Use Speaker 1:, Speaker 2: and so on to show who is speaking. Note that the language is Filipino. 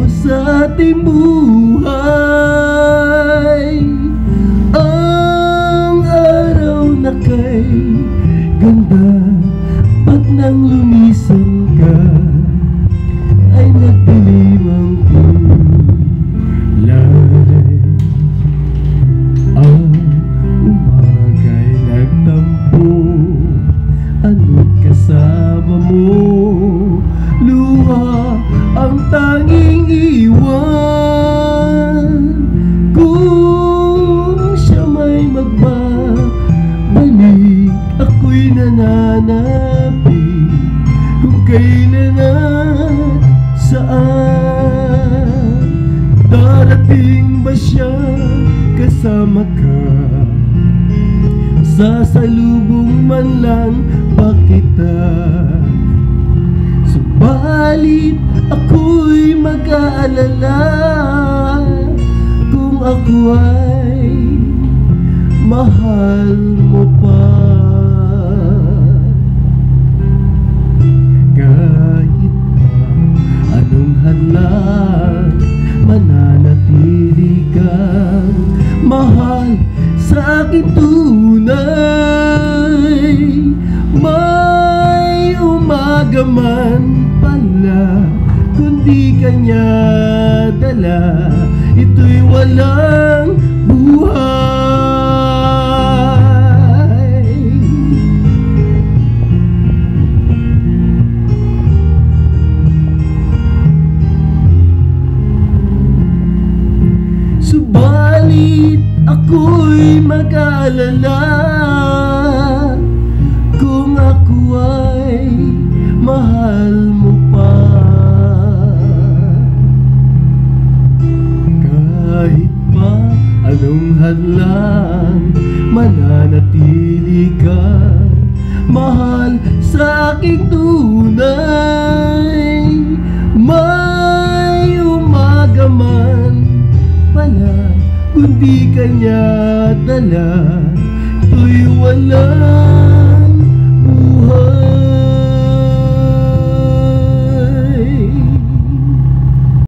Speaker 1: sa ating buhay. Ang araw na kay ganda, pag nang lumisan ka ay nagdilim ang kulay. Ang umaga'y nagtampo, ano't kasama mo, luha ang tanging iwan. Kung siya may magbabalik, ako'y nananapin. Kung kailan at saan, darating ba siya kasama ka? Sasalubong man lang ba kita? Subalit ako'y mag-aalala kung ako ay mahal mo pa. Kahit pa anong hadlang, mananatili kang mahal sa akin tunay. May umaga man pala, kundi kanya dala, ito'y walang buhay. Subalit ako'y mag-aalala kung ako ay mahal mo pa. Kahit pa anong hadlang, mananatili ka mahal sa aking tunay. May umaga man pala, kundi kanya dala, ito'y wala